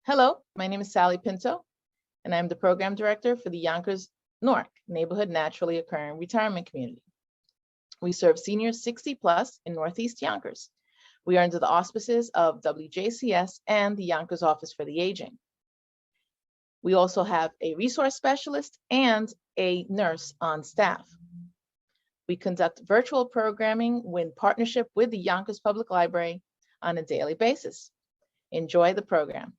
Hello, my name is Sally Pinto, and I'm the Program Director for the Yonkers Newark Neighborhood Naturally Occurring Retirement Community. We serve seniors 60 plus in Northeast Yonkers. We are under the auspices of WJCS and the Yonkers Office for the Aging. We also have a resource specialist and a nurse on staff. We conduct virtual programming in partnership with the Yonkers Public Library on a daily basis. Enjoy the program.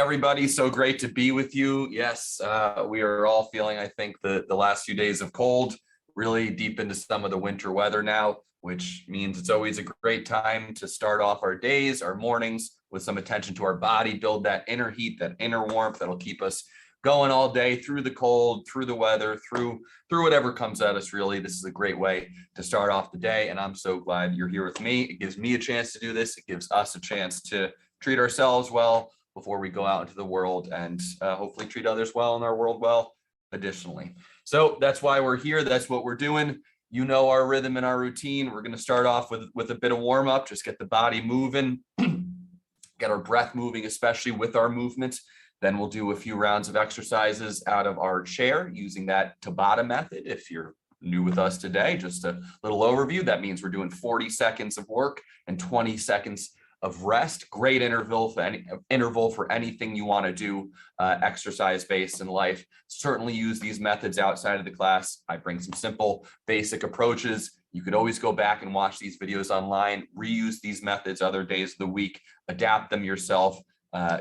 Everybody, so great to be with you. Yes, we are all feeling, I think, the last few days of cold, really deep into some of the winter weather now, which means it's always a great time to start off our days, our mornings, with some attention to our body, build that inner heat, that inner warmth that'll keep us going all day through the cold, through the weather, through whatever comes at us. Really, this is a great way to start off the day, and I'm so glad you're here with me. It gives me a chance to do this. It gives us a chance to treat ourselves well before we go out into the world and hopefully treat others well in our world well additionally. So that's why we're here. That's what we're doing. You know our rhythm and our routine. We're going to start off with a bit of warm up, just get the body moving, get our breath moving, especially with our movements. Then we'll do a few rounds of exercises out of our chair using that Tabata method. If you're new with us today, just a little overview. That means we're doing 40 seconds of work and 20 seconds of rest. Great interval for anything you want to do exercise based in life. Certainly use these methods outside of the class. I bring some simple basic approaches. You could always go back and watch these videos online, reuse these methods other days of the week, adapt them yourself,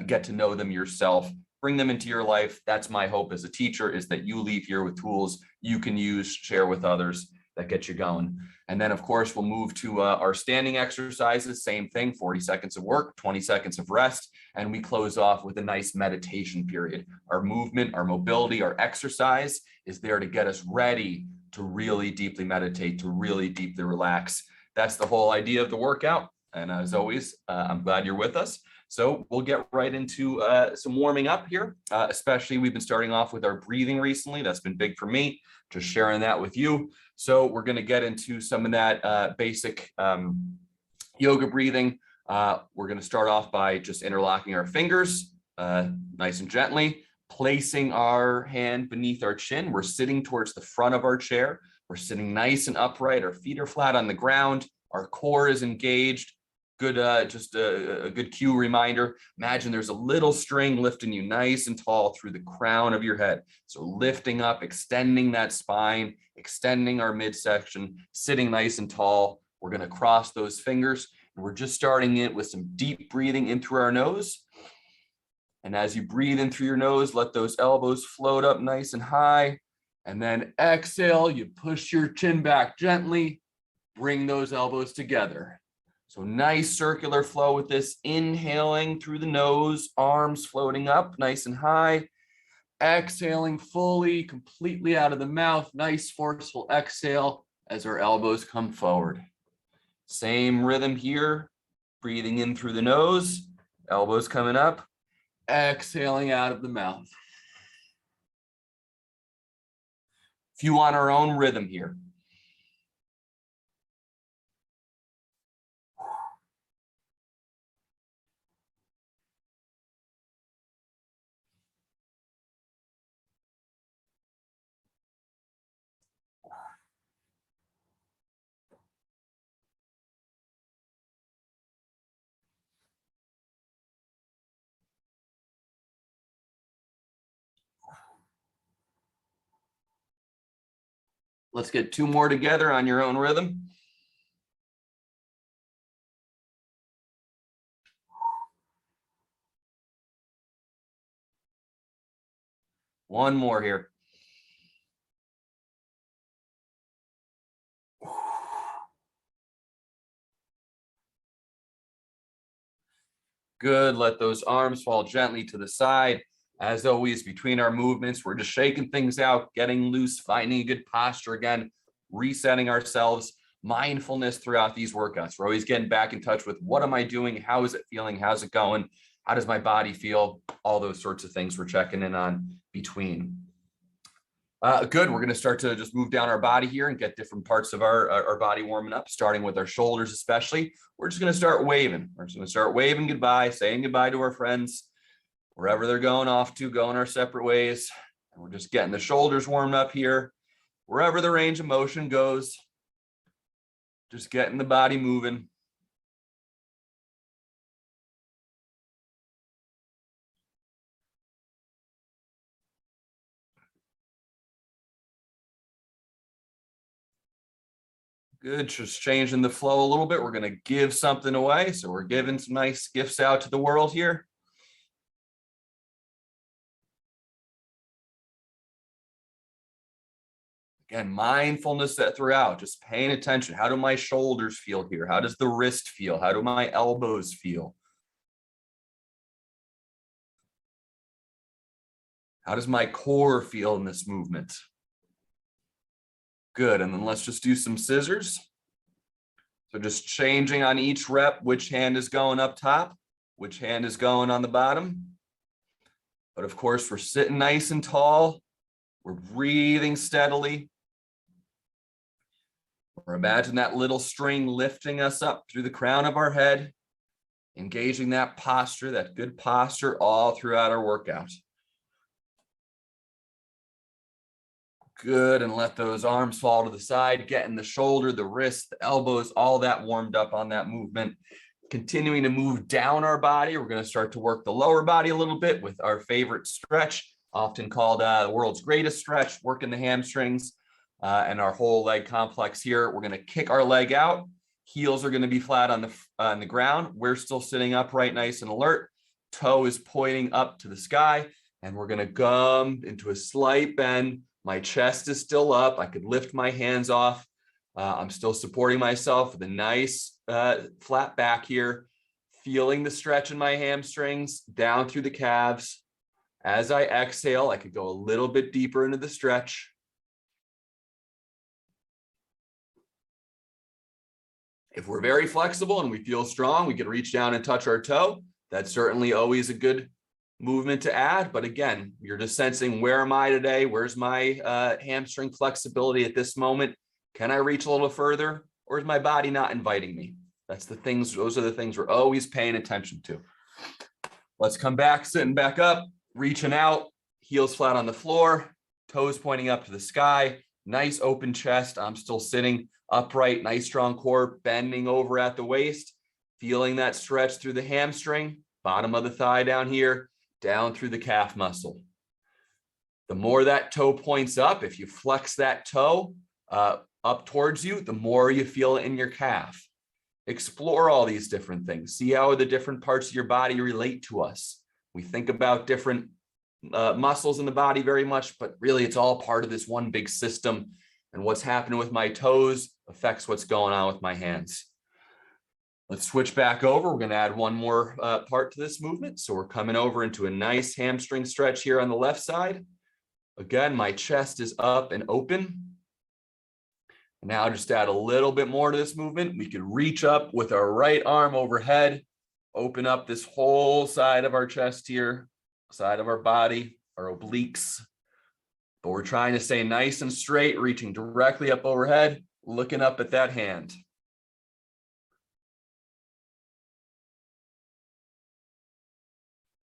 get to know them yourself, bring them into your life. That's my hope as a teacher, is that you leave here with tools you can use, share with others, that get you going. And then of course, we'll move to our standing exercises. Same thing, 40 seconds of work, 20 seconds of rest. And we close off with a nice meditation period. Our movement, our mobility, our exercise is there to get us ready to really deeply meditate, to really deeply relax. That's the whole idea of the workout. And as always, I'm glad you're with us. So we'll get right into some warming up here. Especially we've been starting off with our breathing recently. That's been big for me, just sharing that with you. So we're going to get into some of that basic yoga breathing. We're going to start off by just interlocking our fingers nice and gently, placing our hand beneath our chin. We're sitting towards the front of our chair. We're sitting nice and upright. Our feet are flat on the ground. Our core is engaged. Good, just a good cue reminder. Imagine there's a little string lifting you nice and tall through the crown of your head. So lifting up, extending that spine, extending our midsection, sitting nice and tall. We're going to cross those fingers, and we're just starting it with some deep breathing in through our nose. And as you breathe in through your nose, let those elbows float up nice and high. And then exhale, you push your chin back gently, bring those elbows together. So nice circular flow with this, inhaling through the nose, arms floating up nice and high, exhaling fully, completely out of the mouth, nice forceful exhale as our elbows come forward. Same rhythm here, breathing in through the nose, elbows coming up, exhaling out of the mouth. A few on our own rhythm here. Let's get two more together on your own rhythm. One more here. Good. Let those arms fall gently to the side. As always, between our movements, we're just shaking things out, getting loose, finding a good posture again, resetting ourselves, mindfulness throughout these workouts. We're always getting back in touch with what am I doing? How is it feeling? How's it going? How does my body feel? All those sorts of things we're checking in on between. Good. We're going to start to just move down our body here and get different parts of our body warming up, starting with our shoulders especially. We're just going to start waving. We're just going to start waving goodbye, saying goodbye to our friends, wherever they're going off to, going our separate ways. And we're just getting the shoulders warmed up here, wherever the range of motion goes. Just getting the body moving. Good, just changing the flow a little bit. We're going to give something away. So we're giving some nice gifts out to the world here. Again, mindfulness that throughout, just paying attention. How do my shoulders feel here? How does the wrist feel? How do my elbows feel? How does my core feel in this movement? Good, and then let's just do some scissors. So just changing on each rep, which hand is going up top, which hand is going on the bottom. But of course, we're sitting nice and tall. We're breathing steadily. Or imagine that little string lifting us up through the crown of our head, engaging that posture, that good posture all throughout our workout. Good, and let those arms fall to the side, getting the shoulder, the wrist, the elbows, all that warmed up on that movement. Continuing to move down our body, we're going to start to work the lower body a little bit with our favorite stretch, often called the world's greatest stretch, working the hamstrings and our whole leg complex here. We're going to kick our leg out. Heels are going to be flat on the ground. We're still sitting upright, nice and alert. Toe is pointing up to the sky, and we're going to come into a slight bend. My chest is still up. I could lift my hands off. I'm still supporting myself with a nice flat back here, feeling the stretch in my hamstrings down through the calves. As I exhale, I could go a little bit deeper into the stretch. If we're very flexible and we feel strong, we can reach down and touch our toe. That's certainly always a good movement to add. But again, you're just sensing, where am I today? Where's my hamstring flexibility at this moment? Can I reach a little further, or is my body not inviting me? Those are the things we're always paying attention to. Let's come back, sitting back up, reaching out, heels flat on the floor, toes pointing up to the sky, nice open chest. I'm still sitting upright, nice strong core, bending over at the waist, feeling that stretch through the hamstring, bottom of the thigh down here, down through the calf muscle. The more that toe points up, if you flex that toe up towards you, the more you feel it in your calf. Explore all these different things. See how the different parts of your body relate to us. We think about different muscles in the body very much, but really it's all part of this one big system. And what's happening with my toes affects what's going on with my hands. Let's switch back over. We're going to add one more part to this movement. So we're coming over into a nice hamstring stretch here on the left side. Again, my chest is up and open. Now just add a little bit more to this movement. We could reach up with our right arm overhead, open up this whole side of our chest here, side of our body, our obliques. But we're trying to stay nice and straight, reaching directly up overhead, looking up at that hand.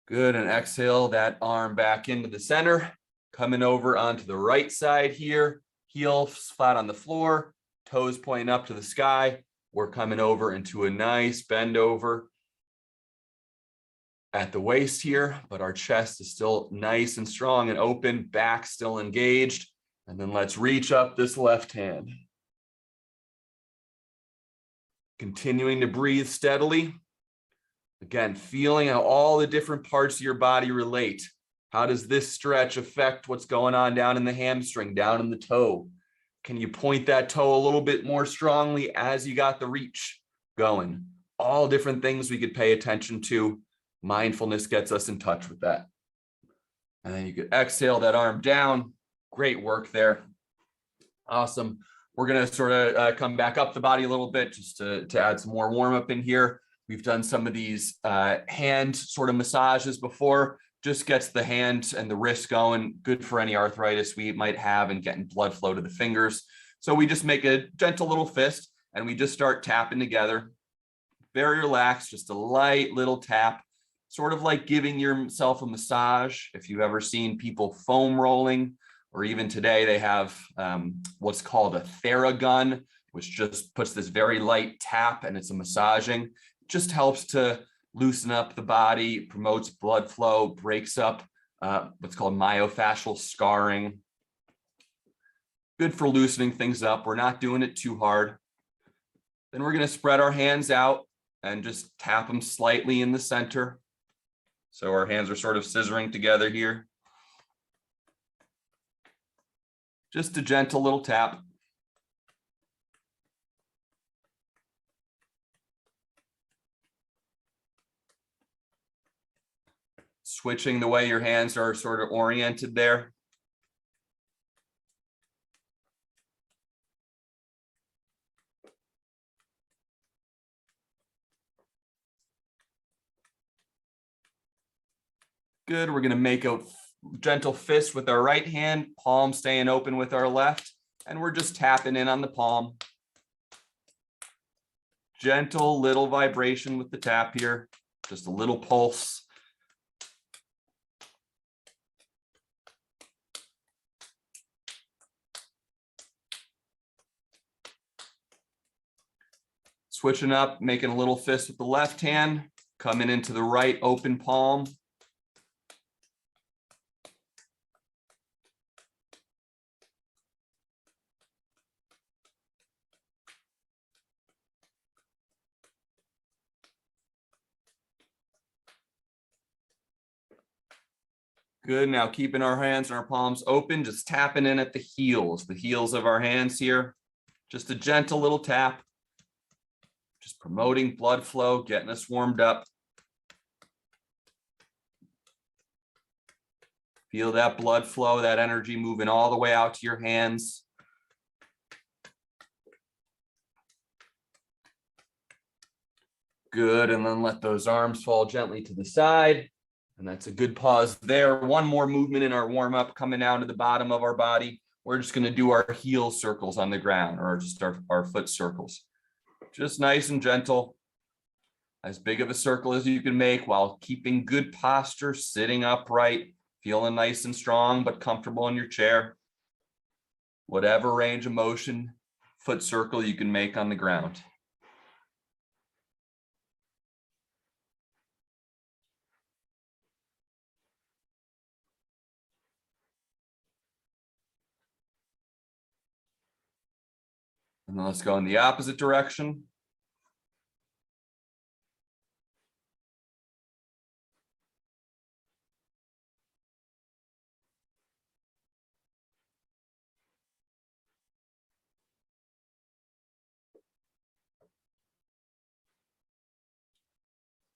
Good, and exhale that arm back into the center, coming over onto the right side here, heels flat on the floor, toes pointing up to the sky. We're coming over into a nice bend over at the waist here, but our chest is still nice and strong and open, back still engaged. And then let's reach up this left hand. Continuing to breathe steadily. Again, feeling how all the different parts of your body relate. How does this stretch affect what's going on down in the hamstring, down in the toe? Can you point that toe a little bit more strongly as you got the reach going? All different things we could pay attention to. Mindfulness gets us in touch with that. And then you could exhale that arm down. Great work there. Awesome. We're going to sort of come back up the body a little bit just to add some more warm up in here. We've done some of these hand sort of massages before. Just gets the hand and the wrist going, good for any arthritis we might have and getting blood flow to the fingers. So we just make a gentle little fist and we just start tapping together. Very relaxed, just a light little tap, sort of like giving yourself a massage. If you've ever seen people foam rolling, or even today they have what's called a Theragun, which just puts this very light tap and it's a massaging. It just helps to loosen up the body, promotes blood flow, breaks up what's called myofascial scarring. Good for loosening things up. We're not doing it too hard. Then we're going to spread our hands out and just tap them slightly in the center. So our hands are sort of scissoring together here. Just a gentle little tap. Switching the way your hands are sort of oriented there. Good. We're going to make a gentle fist with our right hand, palm staying open with our left, and we're just tapping in on the palm. Gentle little vibration with the tap here, just a little pulse. Switching up, making a little fist with the left hand, coming into the right open palm. Good. Now keeping our hands and our palms open, just tapping in at the heels of our hands here. Just a gentle little tap. Just promoting blood flow, getting us warmed up. Feel that blood flow, that energy moving all the way out to your hands. Good, and then let those arms fall gently to the side. And that's a good pause there. One more movement in our warm-up coming down to the bottom of our body. We're just going to do our heel circles on the ground, or just our foot circles. Just nice and gentle, as big of a circle as you can make while keeping good posture, sitting upright, feeling nice and strong, but comfortable in your chair. Whatever range of motion, foot circle you can make on the ground. And then let's go in the opposite direction.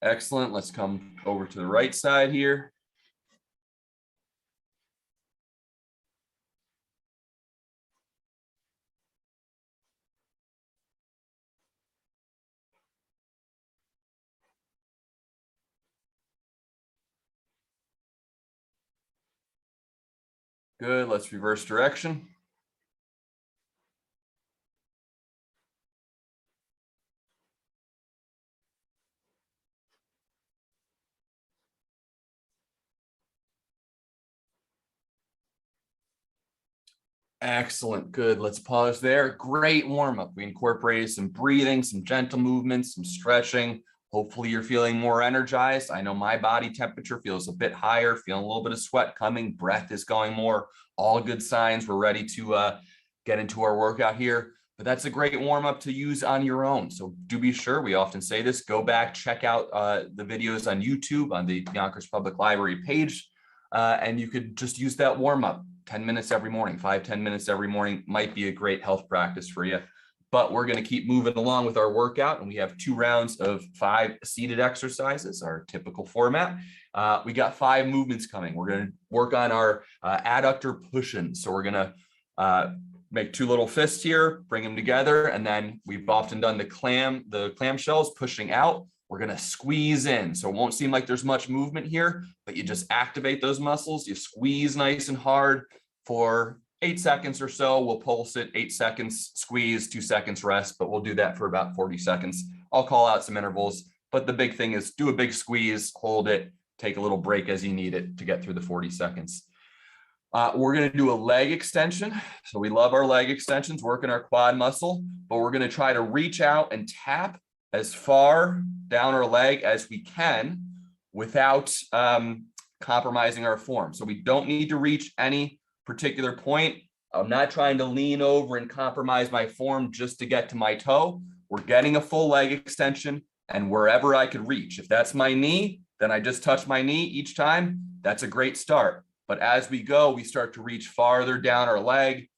Excellent. Let's come over to the right side here. Good. Let's reverse direction. Excellent. Good. Let's pause there. Great warm up. We incorporated some breathing, some gentle movements, some stretching. Hopefully you're feeling more energized. I know my body temperature feels a bit higher, feeling a little bit of sweat coming. Breath is going more. All good signs. We're ready to get into our workout here. But that's a great warm up to use on your own. So do be sure, we often say this, go back, check out the videos on YouTube on the Yonkers Public Library page. And you could just use that warm up. 10 minutes every morning, 5-10 minutes every morning might be a great health practice for you. But we're going to keep moving along with our workout, and we have 2 rounds of 5 seated exercises, our typical format. We got 5 movements coming. We're going to work on our adductor pushes. So we're going to make 2 little fists here, bring them together, and then we've often done the clamshells pushing out. we're going to squeeze in. So it won't seem like there's much movement here, but you just activate those muscles. You squeeze nice and hard for 8 seconds or so. We'll pulse it, 8 seconds, squeeze, 2 seconds rest, but we'll do that for about 40 seconds. I'll call out some intervals, but the big thing is do a big squeeze, hold it, take a little break as you need it to get through the 40 seconds. We're going to do a leg extension. So we love our leg extensions, working our quad muscle, but we're going to try to reach out and tap as far down our leg as we can without compromising our form. So we don't need to reach any particular point. I'm not trying to lean over and compromise my form just to get to my toe. We're getting a full leg extension and wherever I could reach. If that's my knee, then I just touch my knee each time. That's a great start. But as we go, we start to reach farther down our leg,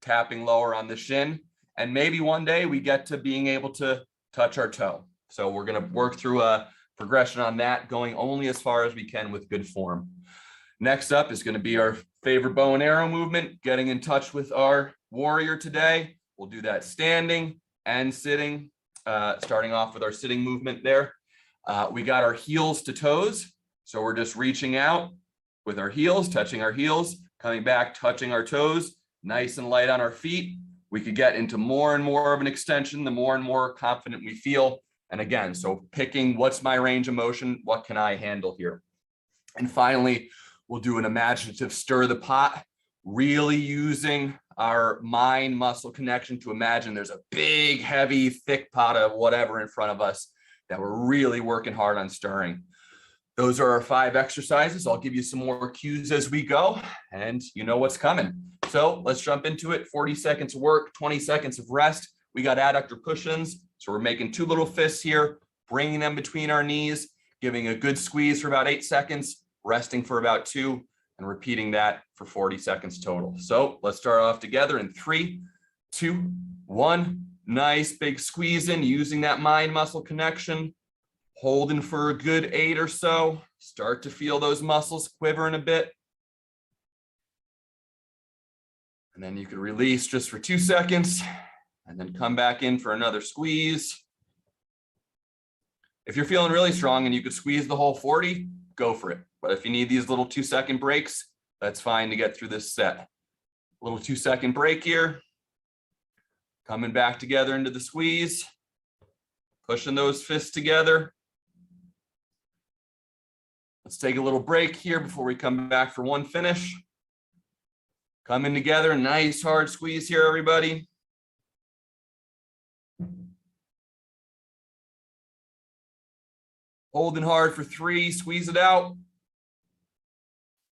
tapping lower on the shin. And maybe one day we get to being able to touch our toe. So we're going to work through a progression on that, going only as far as we can with good form. Next up is going to be our favorite bow and arrow movement, getting in touch with our warrior today. We'll do that standing and sitting, starting off with our sitting movement there. We got our heels to toes. So we're just reaching out with our heels, touching our heels, coming back, touching our toes, nice and light on our feet. We could get into more and more of an extension, the more and more confident we feel. And again, so picking what's my range of motion, what can I handle here? And finally, we'll do an imaginative stir the pot, really using our mind muscle connection to imagine there's a big, heavy, thick pot of whatever in front of us that we're really working hard on stirring. Those are our 5 exercises. I'll give you some more cues as we go, and you know what's coming. So let's jump into it. 40 seconds of work, 20 seconds of rest. We got adductor cushions. So we're making 2 little fists here, bringing them between our knees, giving a good squeeze for about 8 seconds, resting for about 2, and repeating that for 40 seconds total. So let's start off together in 3, 2, 1. Nice big squeeze in, using that mind muscle connection. Holding for a good 8 or so. Start to feel those muscles quivering a bit. And then you can release just for 2 seconds and then come back in for another squeeze. If you're feeling really strong and you could squeeze the whole 40, go for it. But if you need these little 2-second breaks, that's fine to get through this set. A little 2-second break here. Coming back together into the squeeze. Pushing those fists together. Let's take a little break here before we come back for one finish. Coming together, nice hard squeeze here, everybody. Holding hard for 3, squeeze it out.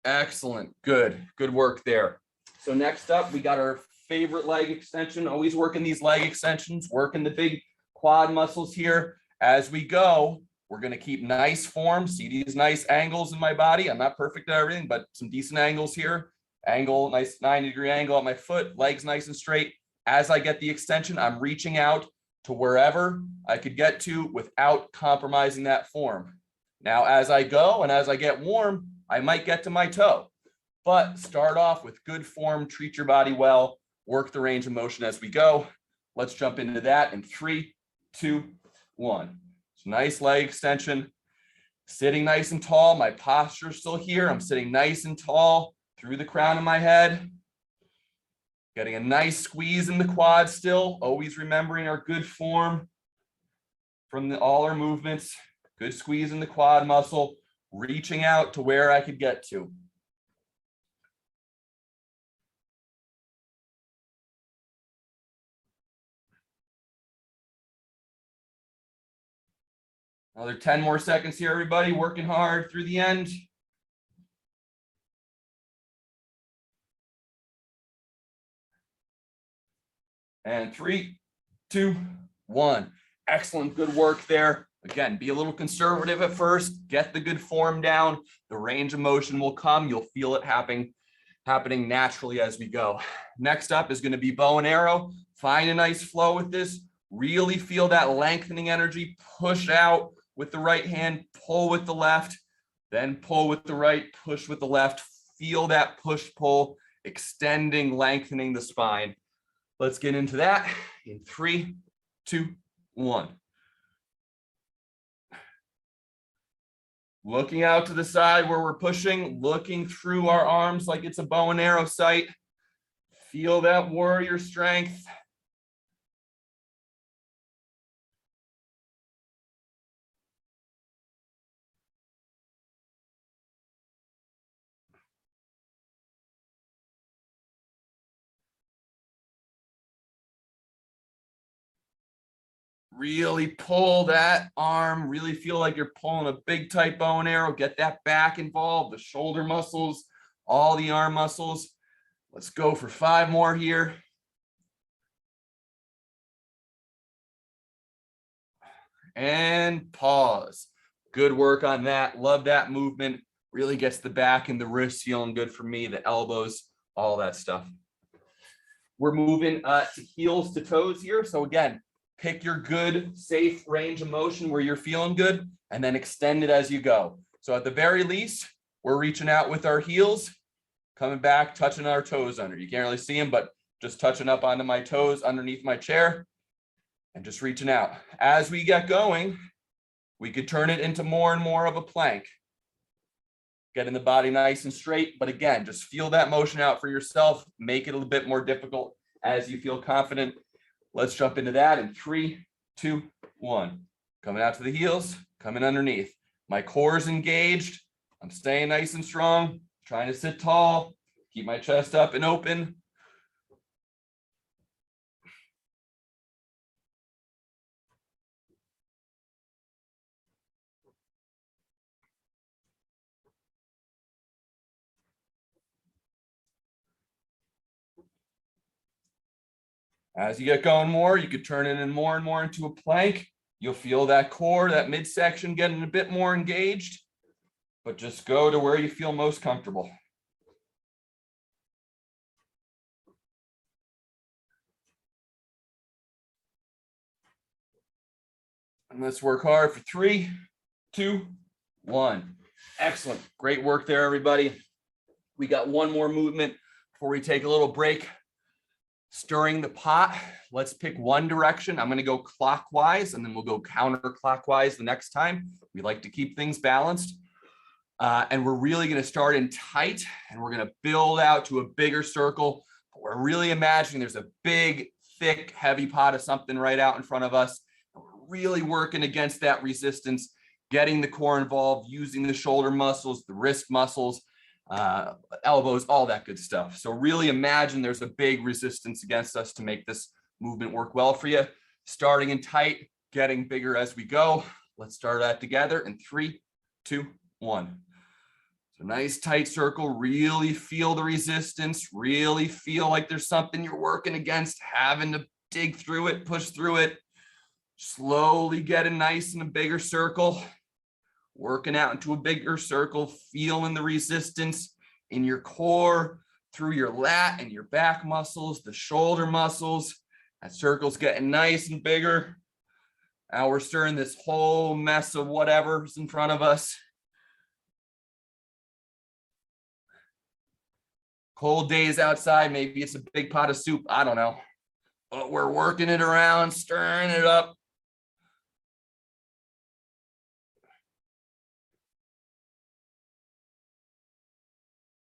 Excellent, good work there. So next up, we got our favorite leg extension, always working these leg extensions, working the big quad muscles here. As we go, we're going to keep nice form. See these nice angles in my body. I'm not perfect at everything, but some decent angles here. Angle, nice 90-degree angle at my foot, legs nice and straight. As I get the extension, I'm reaching out to wherever I could get to without compromising that form. Now, as I go and as I get warm, I might get to my toe, but start off with good form, treat your body well, work the range of motion as we go. Let's jump into that in 3, 2, 1. Nice leg extension, sitting nice and tall. My posture is still here. I'm sitting nice and tall through the crown of my head. Getting a nice squeeze in the quad still, always remembering our good form from all our movements. Good squeeze in the quad muscle, reaching out to where I could get to. Another 10 more seconds here, everybody, working hard through the end. And 3, 2, 1. Excellent, good work there. Again, be a little conservative at first, get the good form down. The range of motion will come. You'll feel it happening naturally as we go. Next up is going to be bow and arrow. Find a nice flow with this. Really feel that lengthening energy. Push out with the right hand, pull with the left, then pull with the right, push with the left. Feel that push-pull, extending, lengthening the spine. Let's get into that in 3, 2, 1. Looking out to the side where we're pushing, looking through our arms like it's a bow and arrow sight. Feel that warrior strength. Really pull that arm, really feel like you're pulling a big tight bow and arrow. Get that back involved, the shoulder muscles, all the arm muscles. Let's go for 5 more here. And pause. Good work on that. Love that movement. Really gets the back and the wrists feeling good for me, the elbows, all that stuff. We're moving to heels to toes here. So again, pick your good, safe range of motion where you're feeling good, and then extend it as you go. So at the very least, we're reaching out with our heels, coming back, touching our toes under. You can't really see them, but just touching up onto my toes underneath my chair and just reaching out. As we get going, we could turn it into more and more of a plank. Getting the body nice and straight, but again, just feel that motion out for yourself. Make it a little bit more difficult as you feel confident. Let's jump into that in 3, 2, 1. Coming out to the heels, coming underneath. My core is engaged. I'm staying nice and strong, trying to sit tall, keep my chest up and open. As you get going more, you could turn it in more and more into a plank. You'll feel that core, that midsection getting a bit more engaged, but just go to where you feel most comfortable. And let's work hard for 3, 2, 1. Excellent. Great work there, everybody. We got one more movement before we take a little break. Stirring the pot. Let's pick one direction. I'm going to go clockwise, and then we'll go counterclockwise the next time. We like to keep things balanced. And we're really going to start in tight, and we're going to build out to a bigger circle. We're really imagining there's a big, thick, heavy pot of something right out in front of us. We're really working against that resistance, getting the core involved, using the shoulder muscles, the wrist muscles, elbows, all that good stuff. So really imagine there's a big resistance against us to make this movement work well for you. Starting in tight, getting bigger as we go. Let's start that together in 3, 2, 1. So nice tight circle. Really feel the resistance. Really feel like there's something you're working against, having to dig through it, push through it. Slowly getting nice in a bigger circle. Working out into a bigger circle, feeling the resistance in your core, through your lat and your back muscles, the shoulder muscles. That circle's getting nice and bigger. Now we're stirring this whole mess of whatever's in front of us. Cold days outside, maybe it's a big pot of soup, I don't know. But we're working it around, stirring it up.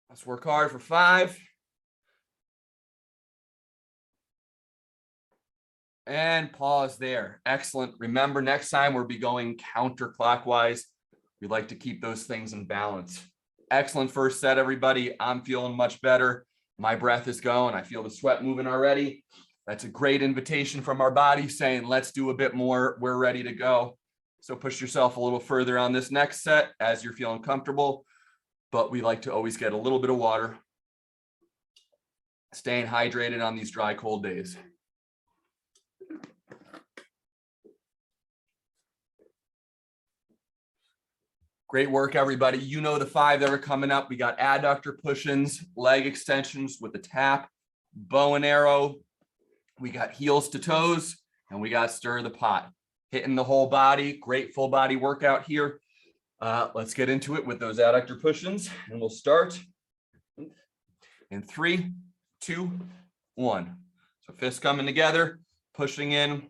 Let's work hard for 5. And pause there. Excellent. Remember, next time we'll be going counterclockwise. We like to keep those things in balance. Excellent first set, everybody. I'm feeling much better. My breath is going. I feel the sweat moving already. That's a great invitation from our body saying, let's do a bit more. We're ready to go. So push yourself a little further on this next set as you're feeling comfortable. But we like to always get a little bit of water. Staying hydrated on these dry, cold days. Great work, everybody. You know the 5 that are coming up. We got adductor pushes, leg extensions with a tap, bow and arrow. We got heels to toes, and we got stir the pot. Hitting the whole body. Great full body workout here. Let's get into it with those adductor pushes, and we'll start in 3, 2, 1. So fists coming together, pushing in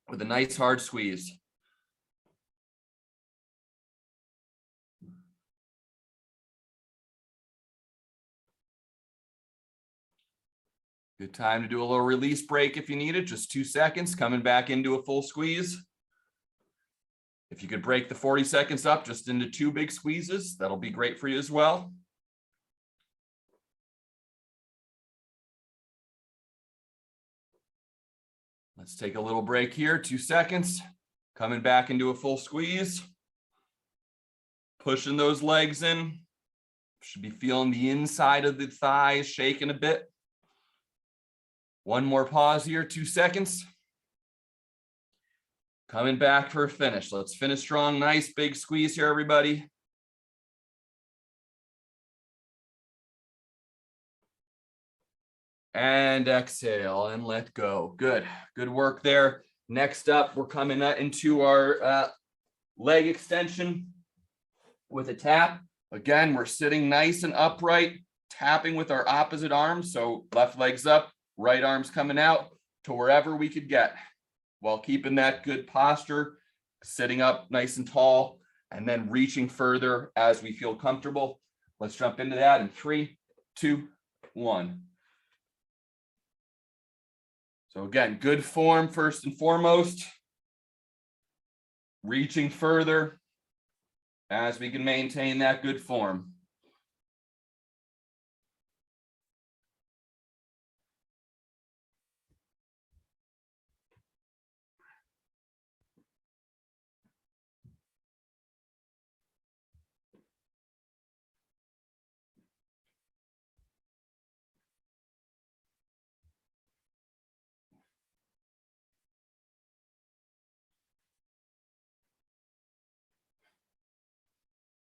with a nice hard squeeze. Good time to do a little release break if you need it, just 2 seconds, coming back into a full squeeze. If you could break the 40 seconds up just into 2 big squeezes, that'll be great for you as well. Let's take a little break here, 2 seconds, coming back into a full squeeze. Pushing those legs in. Should be feeling the inside of the thighs shaking a bit. One more pause here, 2 seconds. Coming back for a finish. Let's finish strong. Nice big squeeze here, everybody. And exhale and let go. Good. Good work there. Next up, we're coming into our leg extension with a tap. Again, we're sitting nice and upright, tapping with our opposite arm. So left leg's up, right arm's coming out to wherever we could get, while keeping that good posture, sitting up nice and tall, and then reaching further as we feel comfortable. Let's jump into that in 3, 2, 1. So again, good form first and foremost. Reaching further as we can maintain that good form.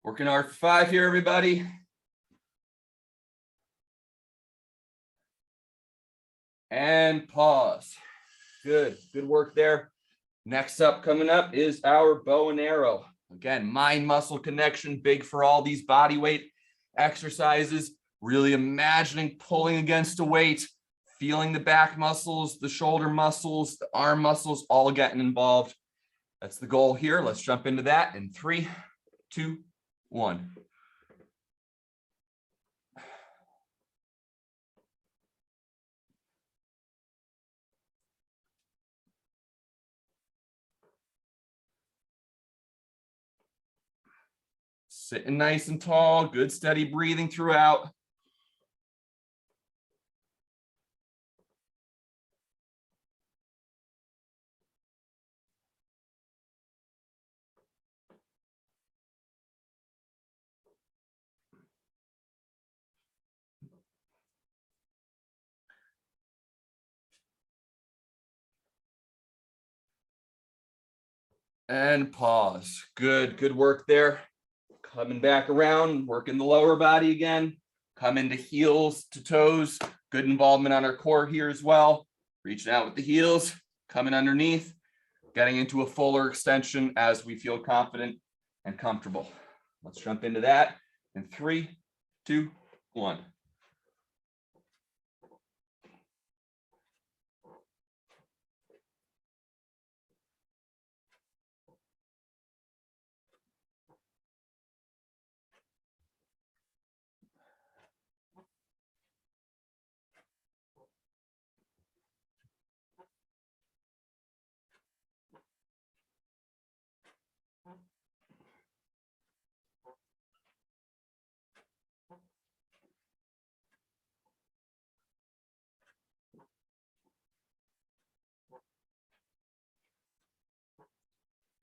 Working hard for 5 here, everybody. And pause. Good, good work there. Next up, coming up is our bow and arrow. Again, mind muscle connection, big for all these body weight exercises. Really imagining pulling against a weight, feeling the back muscles, the shoulder muscles, the arm muscles, all getting involved. That's the goal here. Let's jump into that in 3, 2, 1. Sitting nice and tall, good steady breathing throughout. And pause. Good, good work there. Coming back around, working the lower body again. Come into heels to toes. Good involvement on our core here as well. Reaching out with the heels, coming underneath, getting into a fuller extension as we feel confident and comfortable. Let's jump into that in 3, 2, 1.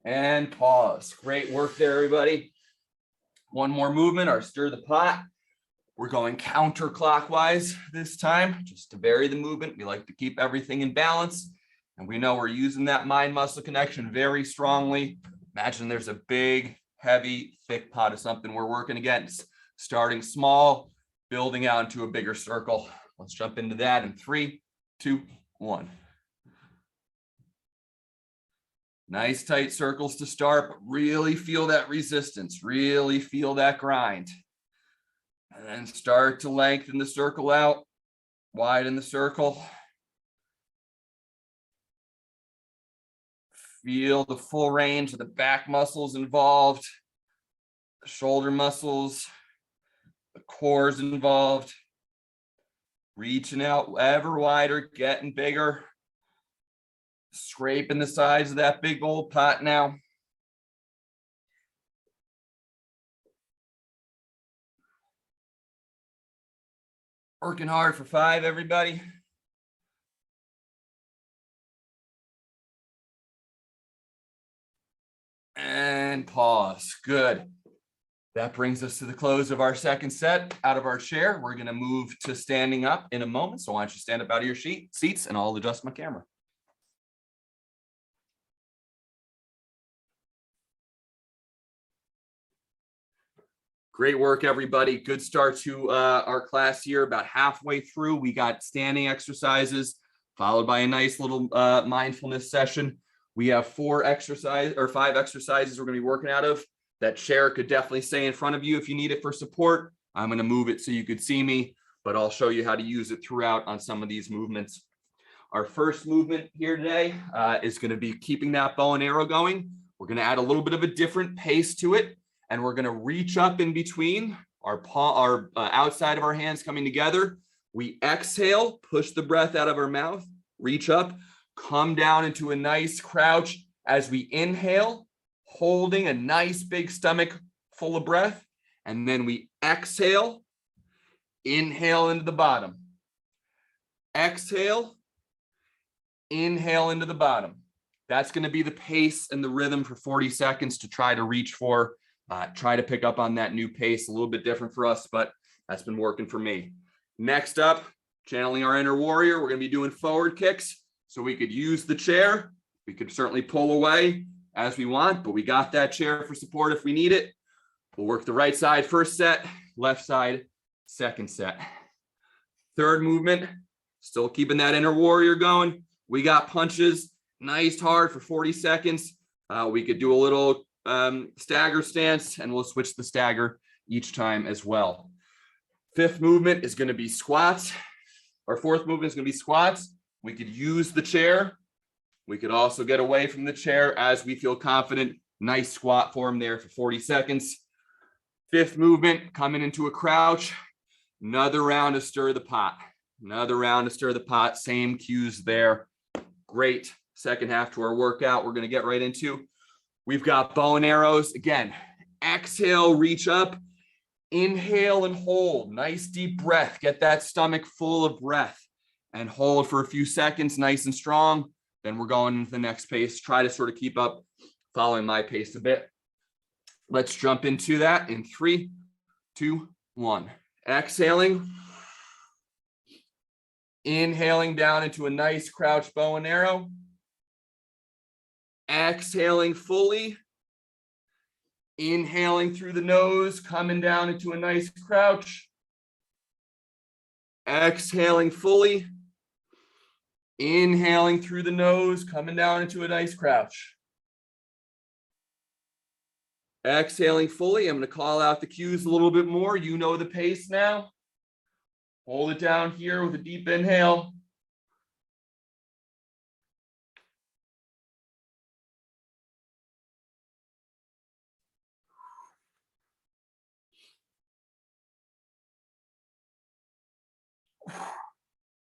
And pause. Great work there, everybody. One more movement, our stir the pot. We're going counterclockwise this time, just to vary the movement. We like to keep everything in balance. And we know we're using that mind muscle connection very strongly. Imagine there's a big, heavy, thick pot of something we're working against. Starting small, building out into a bigger circle. Let's jump into that in 3, 2, 1. Nice tight circles to start, but really feel that resistance, really feel that grind. And then start to lengthen the circle out, widen the circle. Feel the full range of the back muscles involved, the shoulder muscles, the core is involved. Reaching out ever wider, getting bigger. Scraping the sides of that big old pot now. Working hard for 5, everybody. And pause. Good. That brings us to the close of our second set out of our chair. We're going to move to standing up in a moment. So why don't you stand up out of your seats and I'll adjust my camera. Great work, everybody. Good start to our class here. About halfway through, we got standing exercises, followed by a nice little mindfulness session. We have 5 exercises we're going to be working out of. That chair could definitely stay in front of you if you need it for support. I'm going to move it so you could see me, but I'll show you how to use it throughout on some of these movements. Our first movement here today is going to be keeping that bow and arrow going. We're going to add a little bit of a different pace to it. And we're going to reach up in between our outside of our hands coming together. We exhale, push the breath out of our mouth, reach up, come down into a nice crouch as we inhale, holding a nice big stomach full of breath. And then we exhale, inhale into the bottom. Exhale, inhale into the bottom. That's going to be the pace and the rhythm for 40 seconds to try to reach for. Try to pick up on that new pace, a little bit different for us, but that's been working for me. Next up, channeling our inner warrior. We're going to be doing forward kicks. So we could use the chair. We could certainly pull away as we want, but we got that chair for support if we need it. We'll work the right side first set, left side second set. Third movement, still keeping that inner warrior going. We got punches, nice hard for 40 seconds. We could do a little stagger stance, and we'll switch the stagger each time as well. Fifth movement is going to be squats. Our fourth movement is going to be squats. We could use the chair. We could also get away from the chair as we feel confident. Nice squat form there for 40 seconds. Fifth movement, coming into a crouch. Another round to stir the pot. Another round to stir the pot. Same cues there. Great second half to our workout we're going to get right into. We've got bow and arrows. Again, exhale, reach up, inhale and hold. Nice deep breath. Get that stomach full of breath and hold for a few seconds, nice and strong. Then we're going into the next pace. Try to sort of keep up following my pace a bit. Let's jump into that in 3, 2, 1. Exhaling. Inhaling down into a nice crouch bow and arrow. Exhaling fully, inhaling through the nose, coming down into a nice crouch. Exhaling fully, inhaling through the nose, coming down into a nice crouch. Exhaling fully. I'm going to call out the cues a little bit more. You know the pace now. Hold it down here with a deep inhale.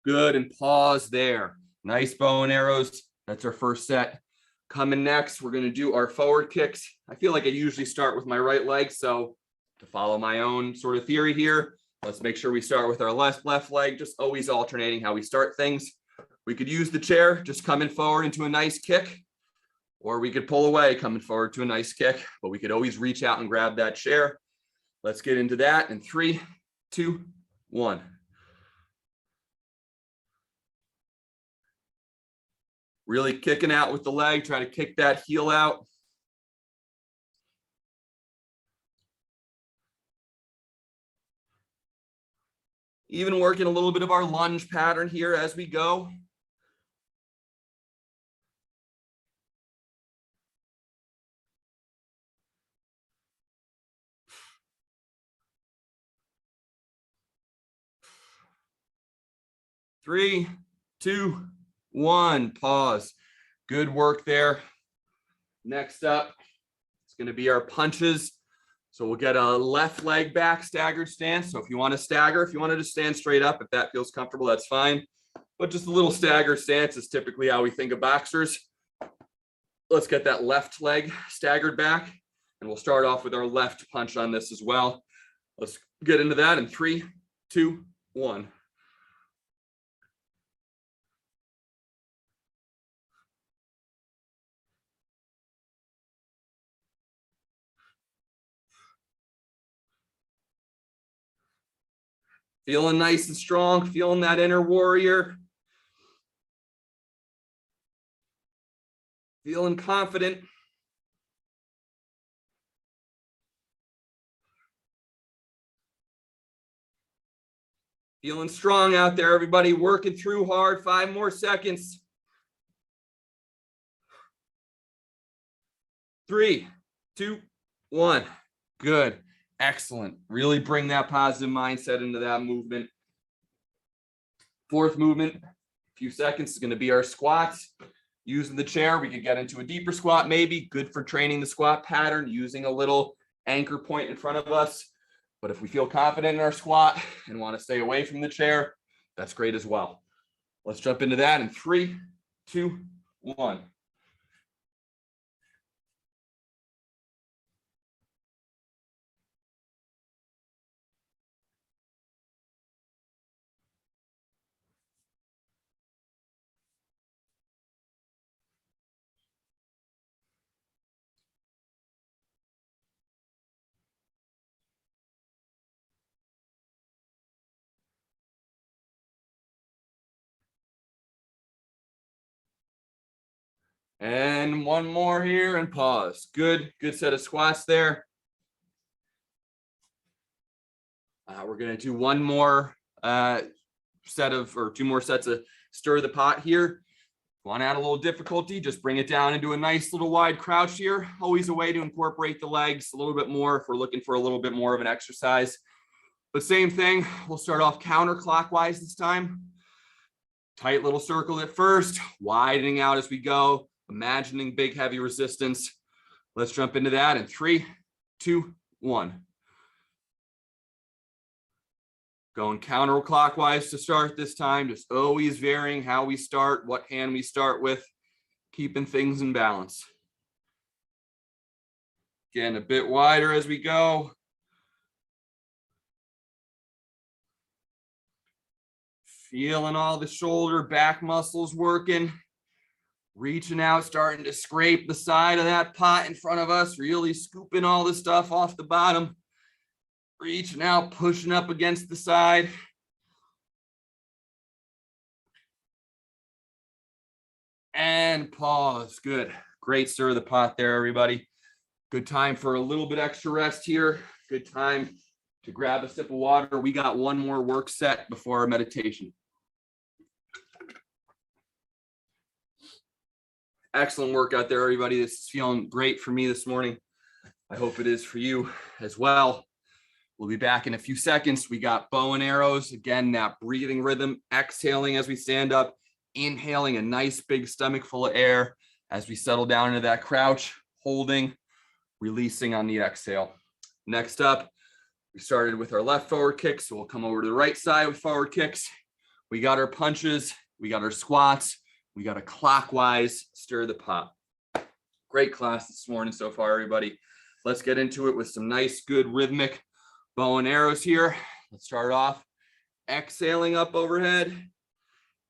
Good, and pause there. Nice bow and arrows. That's our first set. Coming next, we're going to do our forward kicks. I feel like I usually start with my right leg, so to follow my own sort of theory here, let's make sure we start with our left leg, just always alternating how we start things. We could use the chair, just coming forward into a nice kick, or we could pull away, coming forward to a nice kick, but we could always reach out and grab that chair. Let's get into that in 3, 2, 1. Really kicking out with the leg, try to kick that heel out. Even working a little bit of our lunge pattern here as we go. Three, 2, 1, pause. Good work there. Next up, it's going to be our punches. So we'll get a left leg back staggered stance. So if you want to stagger, if you want to just stand straight up, if that feels comfortable, that's fine. But just a little staggered stance is typically how we think of boxers. Let's get that left leg staggered back. And we'll start off with our left punch on this as well. Let's get into that in 3, 2, 1. Feeling nice and strong, feeling that inner warrior. Feeling confident. Feeling strong out there, everybody. Working through hard. 5 more seconds. 3, 2, 1. Good. Excellent. Really bring that positive mindset into that movement. 4th movement, a few seconds, is going to be our squats. Using the chair, we could get into a deeper squat, maybe. Good for training the squat pattern, using a little anchor point in front of us. But if we feel confident in our squat and want to stay away from the chair, that's great as well. Let's jump into that in 3, 2, 1. And one more here and pause. Good set of squats there. We're going to do one more set of, or 2 more sets of stir the pot here. Want to add a little difficulty, just bring it down into a nice little wide crouch here. Always a way to incorporate the legs a little bit more if we're looking for a little bit more of an exercise. But same thing, we'll start off counterclockwise this time. Tight little circle at first, widening out as we go, imagining big heavy resistance. Let's jump into that in 3, 2, 1. Going counterclockwise to start this time, just always varying how we start, what hand we start with, keeping things in balance. Again, a bit wider as we go. Feeling all the shoulder, back muscles working. Reaching out, starting to scrape the side of that pot in front of us, really scooping all the stuff off the bottom. Reaching out, pushing up against the side. And pause. Good. Great stir of the pot there, everybody. Good time for a little bit extra rest here. Good time to grab a sip of water. We got one more work set before our meditation. Excellent work out there, everybody. This is feeling great for me this morning. I hope it is for you as well. We'll be back in a few seconds. We got bow and arrows. Again, that breathing rhythm, exhaling as we stand up, inhaling a nice big stomach full of air as we settle down into that crouch, holding, releasing on the exhale. Next up, we started with our left forward kicks, so we'll come over to the right side with forward kicks. We got our punches, we got our squats, we got a clockwise stir the pot. Great class this morning so far, everybody. Let's get into it with some nice, good rhythmic bow and arrows here. Let's start off exhaling up overhead,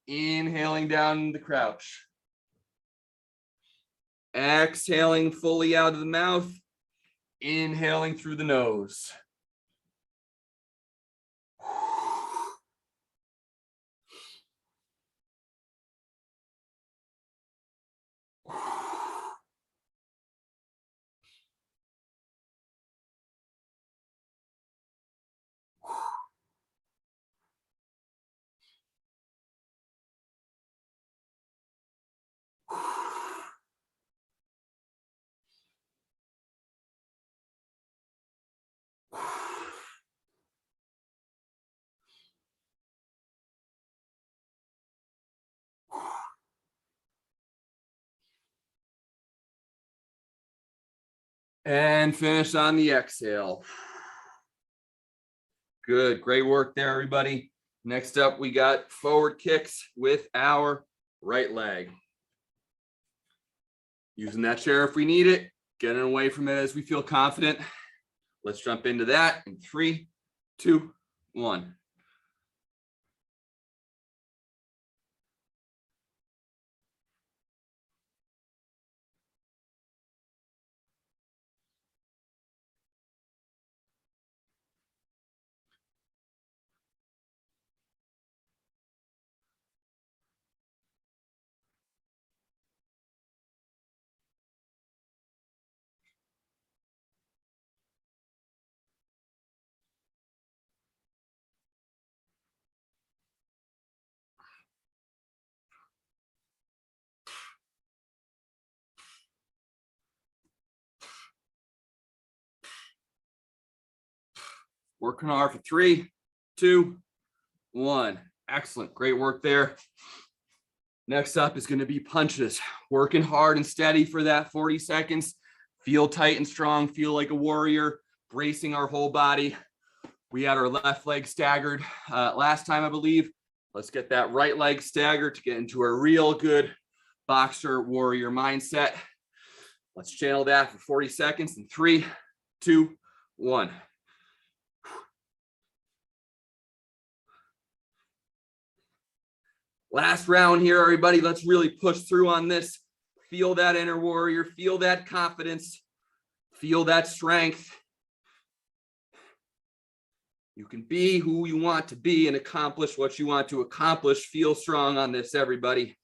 inhaling down the crouch. Exhaling fully out of the mouth, inhaling through the nose. And finish on the exhale. Good, great work there, everybody. Next up, we got forward kicks with our right leg. Using that chair if we need it, getting away from it as we feel confident. Let's jump into that in 3, 2, 1. Working hard for 3, 2, 1. Excellent. Great work there. Next up is going to be punches. Working hard and steady for that 40 seconds. Feel tight and strong. Feel like a warrior. Bracing our whole body. We had our left leg staggered last time, I believe. Let's get that right leg staggered to get into a real good boxer warrior mindset. Let's channel that for 40 seconds in 3, 2, 1. Last round here, everybody. Let's really push through on this. Feel that inner warrior. Feel that confidence. Feel that strength. You can be who you want to be and accomplish what you want to accomplish. Feel strong on this, everybody.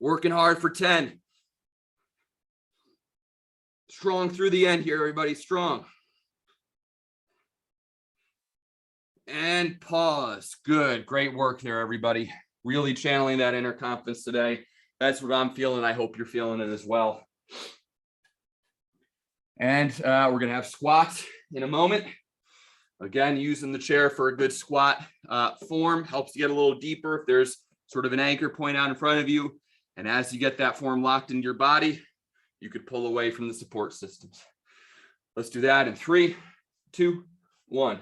Working hard for 10. Strong through the end here, everybody. Strong. And pause. Good. Great work there, everybody. Really channeling that inner confidence today. That's what I'm feeling. I hope you're feeling it as well. And we're going to have squats in a moment. Again, using the chair for a good squat form helps you get a little deeper if there's sort of an anchor point out in front of you. And as you get that form locked into your body, you could pull away from the support systems. Let's do that in 3, 2, 1.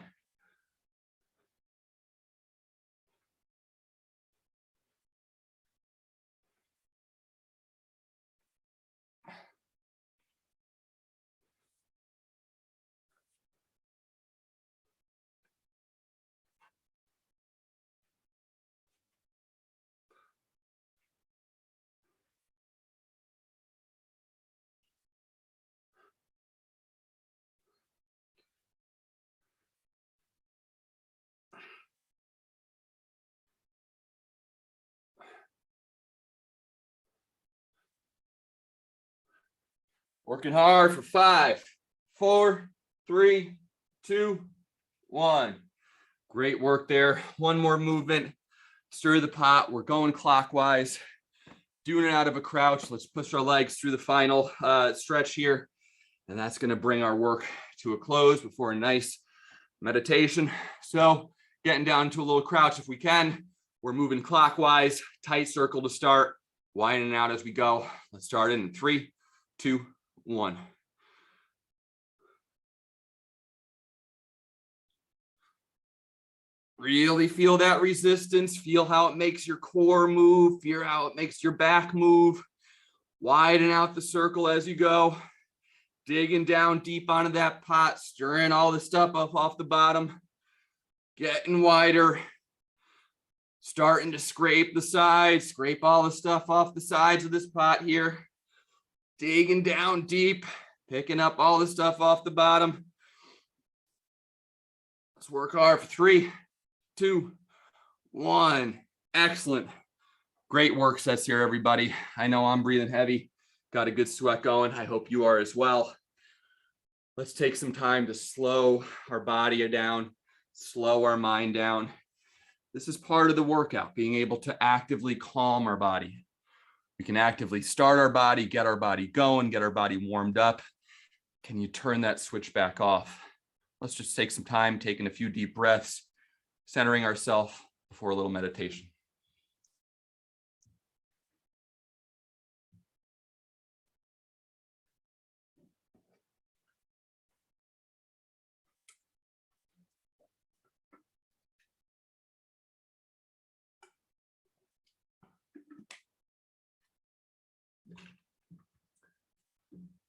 Working hard for 5, 4, 3, 2, 1. Great work there. One more movement. Stir the pot. We're going clockwise. Doing it out of a crouch. Let's push our legs through the final stretch here. And that's going to bring our work to a close before a nice meditation. So getting down to a little crouch if we can. We're moving clockwise. Tight circle to start. Widening out as we go. Let's start in 3, 2, 1. Really feel that resistance. Feel how it makes your core move. Feel how it makes your back move. Widen out the circle as you go. Digging down deep onto that pot. Stirring all the stuff up off the bottom. Getting wider. Starting to scrape the sides. Scrape all the stuff off the sides of this pot here. Digging down deep. Picking up all the stuff off the bottom. Let's work hard for 3, 2, 1. Excellent. Great work sets here, everybody. I know I'm breathing heavy. Got a good sweat going. I hope you are as well. Let's take some time to slow our body down, slow our mind down. This is part of the workout, being able to actively calm our body. We can actively start our body, get our body going, get our body warmed up. Can you turn that switch back off? Let's just take some time, taking a few deep breaths, centering ourselves, before a little meditation.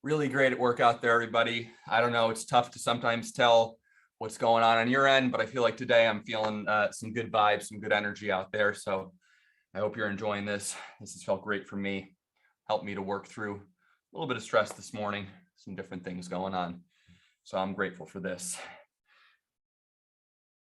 Really great workout there, everybody. I don't know, it's tough to sometimes tell what's going on your end, but I feel like today I'm feeling some good vibes, some good energy out there. So I hope you're enjoying this. This has felt great for me, helped me to work through a little bit of stress this morning, some different things going on. So I'm grateful for this.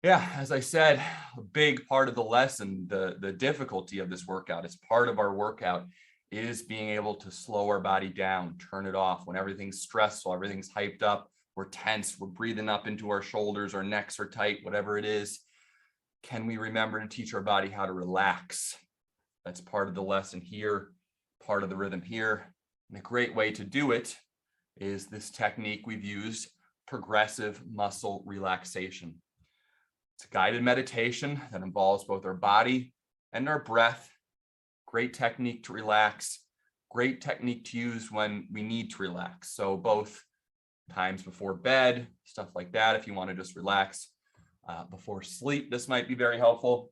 Yeah, as I said, a big part of the lesson, the difficulty of this workout, is part of our workout is being able to slow our body down, turn it off when everything's stressful, everything's hyped up, we're tense, we're breathing up into our shoulders, our necks are tight, whatever it is. Can we remember to teach our body how to relax? That's part of the lesson here, part of the rhythm here. And a great way to do it is this technique we've used, progressive muscle relaxation. It's a guided meditation that involves both our body and our breath. Great technique to relax, great technique to use when we need to relax. So both times before bed, stuff like that, if you want to just relax before sleep, this might be very helpful.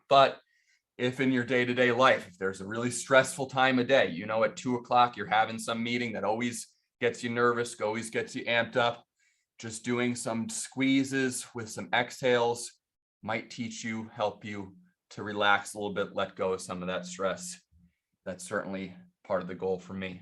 But if in your day-to-day life, if there's a really stressful time of day, you know, at 2 o'clock, you're having some meeting that always gets you nervous, always gets you amped up, just doing some squeezes with some exhales might teach you, help you to relax a little bit, let go of some of that stress. That's certainly part of the goal for me.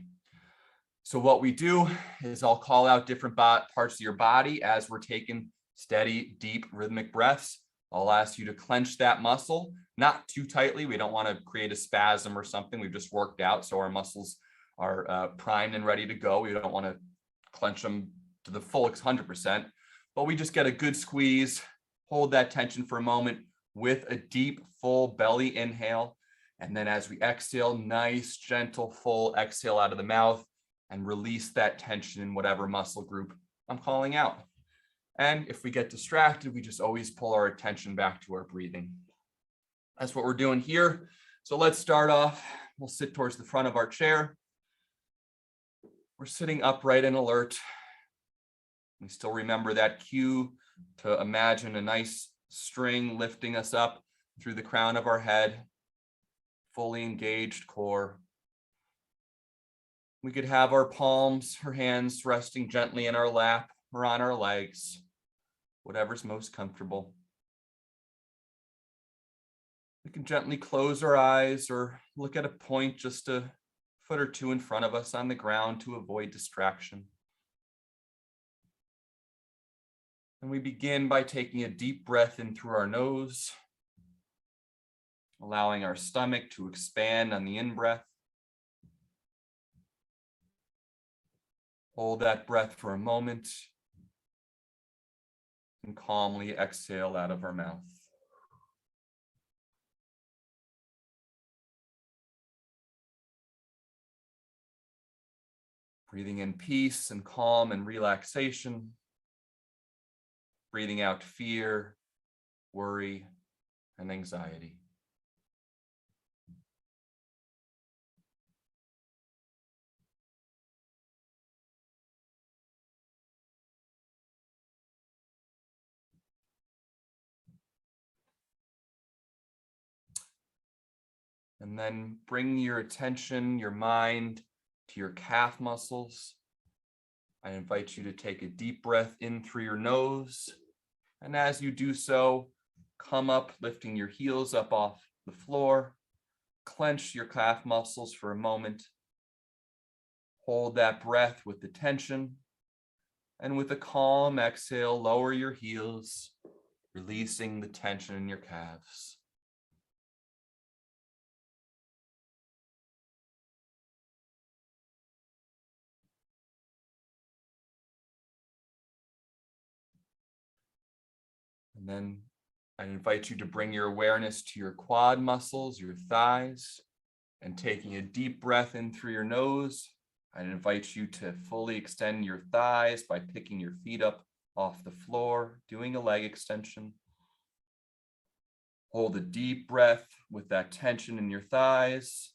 So what we do is I'll call out different parts of your body as we're taking steady, deep, rhythmic breaths. I'll ask you to clench that muscle, not too tightly. We don't want to create a spasm or something. We've just worked out, so our muscles are primed and ready to go. We don't want to clench them to the full 100%, but we just get a good squeeze, hold that tension for a moment with a deep, full belly inhale. And then as we exhale, nice, gentle, full exhale out of the mouth and release that tension in whatever muscle group I'm calling out. And if we get distracted, we just always pull our attention back to our breathing. That's what we're doing here. So let's start off. We'll sit towards the front of our chair. We're sitting upright and alert. We still remember that cue to imagine a nice string lifting us up through the crown of our head, fully engaged core. We could have our palms, our hands resting gently in our lap or on our legs, whatever's most comfortable. We can gently close our eyes or look at a point just a foot or two in front of us on the ground to avoid distraction. And we begin by taking a deep breath in through our nose, allowing our stomach to expand on the in-breath. Hold that breath for a moment and calmly exhale out of our mouth. Breathing in peace and calm and relaxation. Breathing out fear, worry, and anxiety. And then bring your attention, your mind to your calf muscles. I invite you to take a deep breath in through your nose. And as you do so, come up, lifting your heels up off the floor. Clench your calf muscles for a moment. Hold that breath with the tension. And with a calm exhale, lower your heels, releasing the tension in your calves. And then I invite you to bring your awareness to your quad muscles, your thighs, and taking a deep breath in through your nose. I invite you to fully extend your thighs by picking your feet up off the floor, doing a leg extension. Hold a deep breath with that tension in your thighs.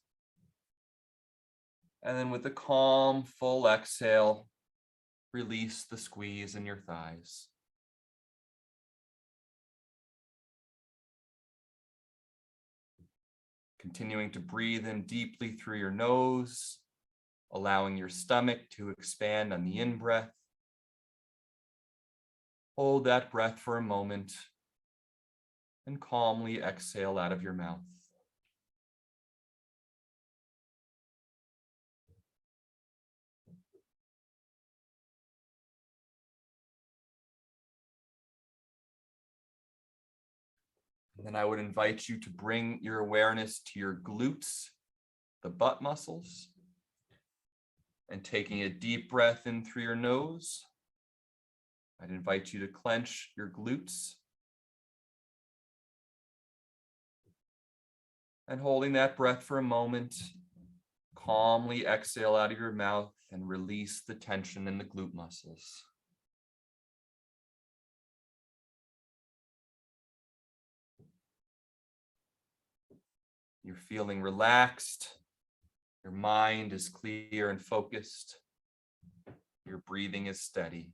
And then with a calm, full exhale, release the squeeze in your thighs. Continuing to breathe in deeply through your nose, allowing your stomach to expand on the in-breath. Hold that breath for a moment and calmly exhale out of your mouth. And then I would invite you to bring your awareness to your glutes, the butt muscles, and taking a deep breath in through your nose. I'd invite you to clench your glutes. And holding that breath for a moment, calmly exhale out of your mouth and release the tension in the glute muscles. You're feeling relaxed. Your mind is clear and focused. Your breathing is steady.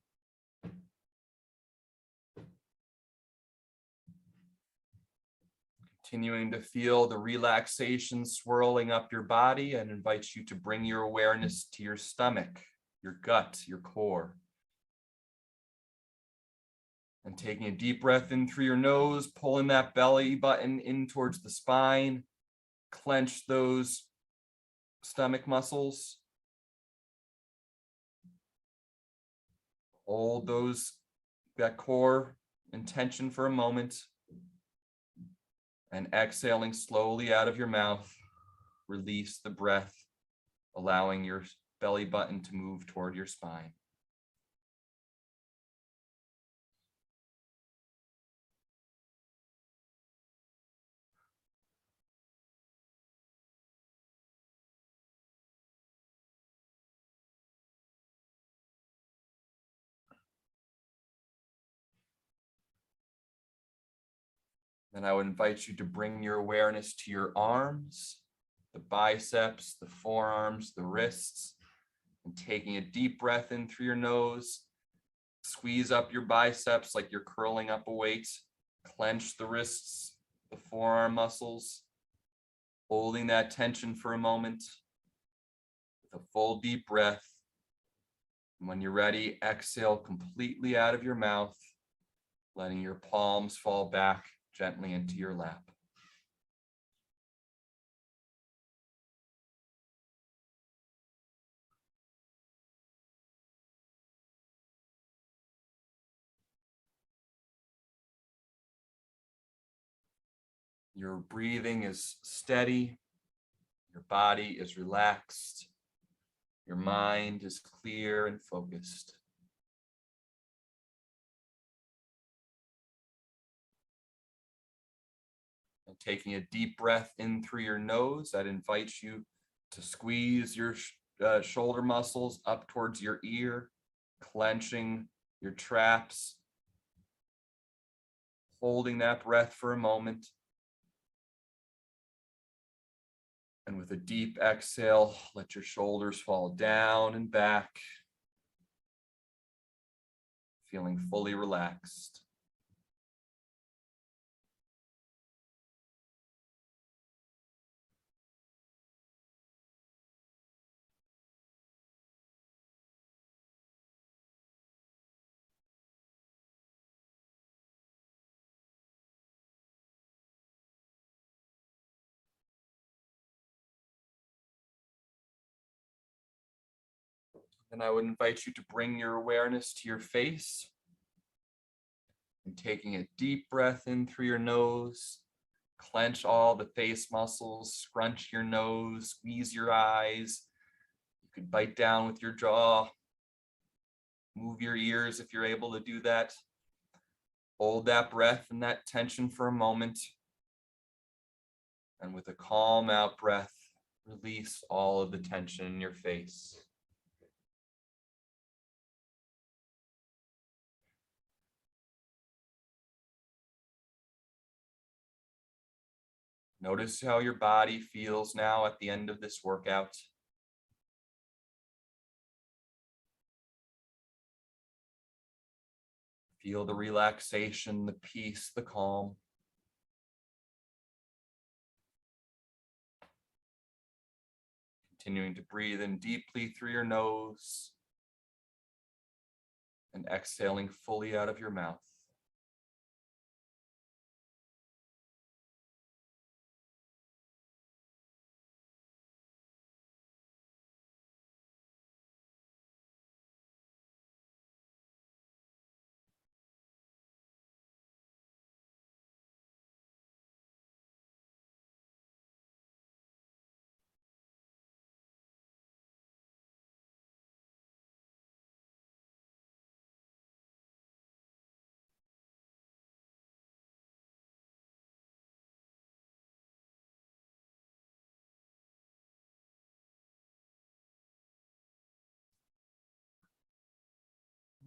Continuing to feel the relaxation swirling up your body, and invite you to bring your awareness to your stomach, your gut, your core. And taking a deep breath in through your nose, pulling that belly button in towards the spine. Clench those stomach muscles. Hold that core in tension for a moment. And exhaling slowly out of your mouth, release the breath, allowing your belly button to move toward your spine. Then I would invite you to bring your awareness to your arms, the biceps, the forearms, the wrists, and taking a deep breath in through your nose. Squeeze up your biceps like you're curling up a weight. Clench the wrists, the forearm muscles, holding that tension for a moment with a full deep breath. And when you're ready, exhale completely out of your mouth, letting your palms fall back gently into your lap. Your breathing is steady. Your body is relaxed. Your mind is clear and focused. And taking a deep breath in through your nose, that invites you to squeeze your shoulder muscles up towards your ear, clenching your traps, holding that breath for a moment. And with a deep exhale, let your shoulders fall down and back, feeling fully relaxed. And I would invite you to bring your awareness to your face. And taking a deep breath in through your nose, clench all the face muscles, scrunch your nose, squeeze your eyes. You could bite down with your jaw, move your ears if you're able to do that. Hold that breath and that tension for a moment. And with a calm out breath, release all of the tension in your face. Notice how your body feels now at the end of this workout. Feel the relaxation, the peace, the calm. Continuing to breathe in deeply through your nose and exhaling fully out of your mouth.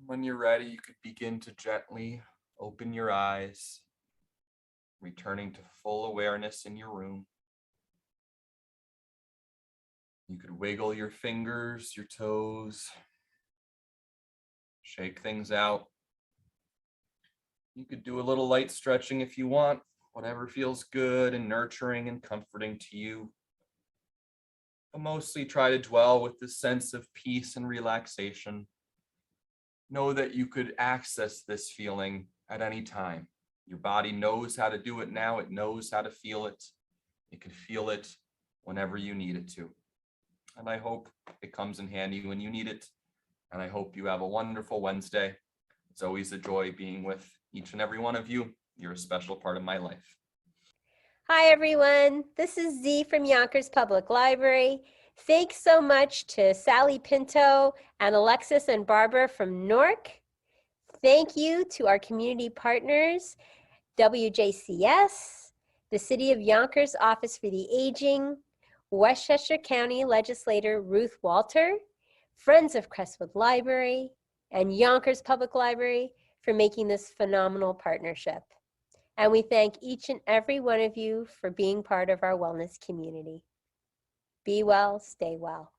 When you're ready, you could begin to gently open your eyes, returning to full awareness in your room. You could wiggle your fingers, your toes, shake things out. You could do a little light stretching if you want, whatever feels good and nurturing and comforting to you. But mostly try to dwell with this sense of peace and relaxation. Know that you could access this feeling at any time. Your body knows how to do it now. It knows how to feel it. It can feel it whenever you need it to. And I hope it comes in handy when you need it. And I hope you have a wonderful Wednesday. It's always a joy being with each and every one of you. You're a special part of my life. Hi, everyone. This is Z from Yonkers Public Library. Thanks so much to Sally Pinto and Alexis and Barbara from Newark. Thank you to our community partners, WJCS, the City of Yonkers Office for the Aging, Westchester County Legislator Ruth Walter, Friends of Crestwood Library, and Yonkers Public Library for making this phenomenal partnership. And we thank each and every one of you for being part of our wellness community. Be well, stay well.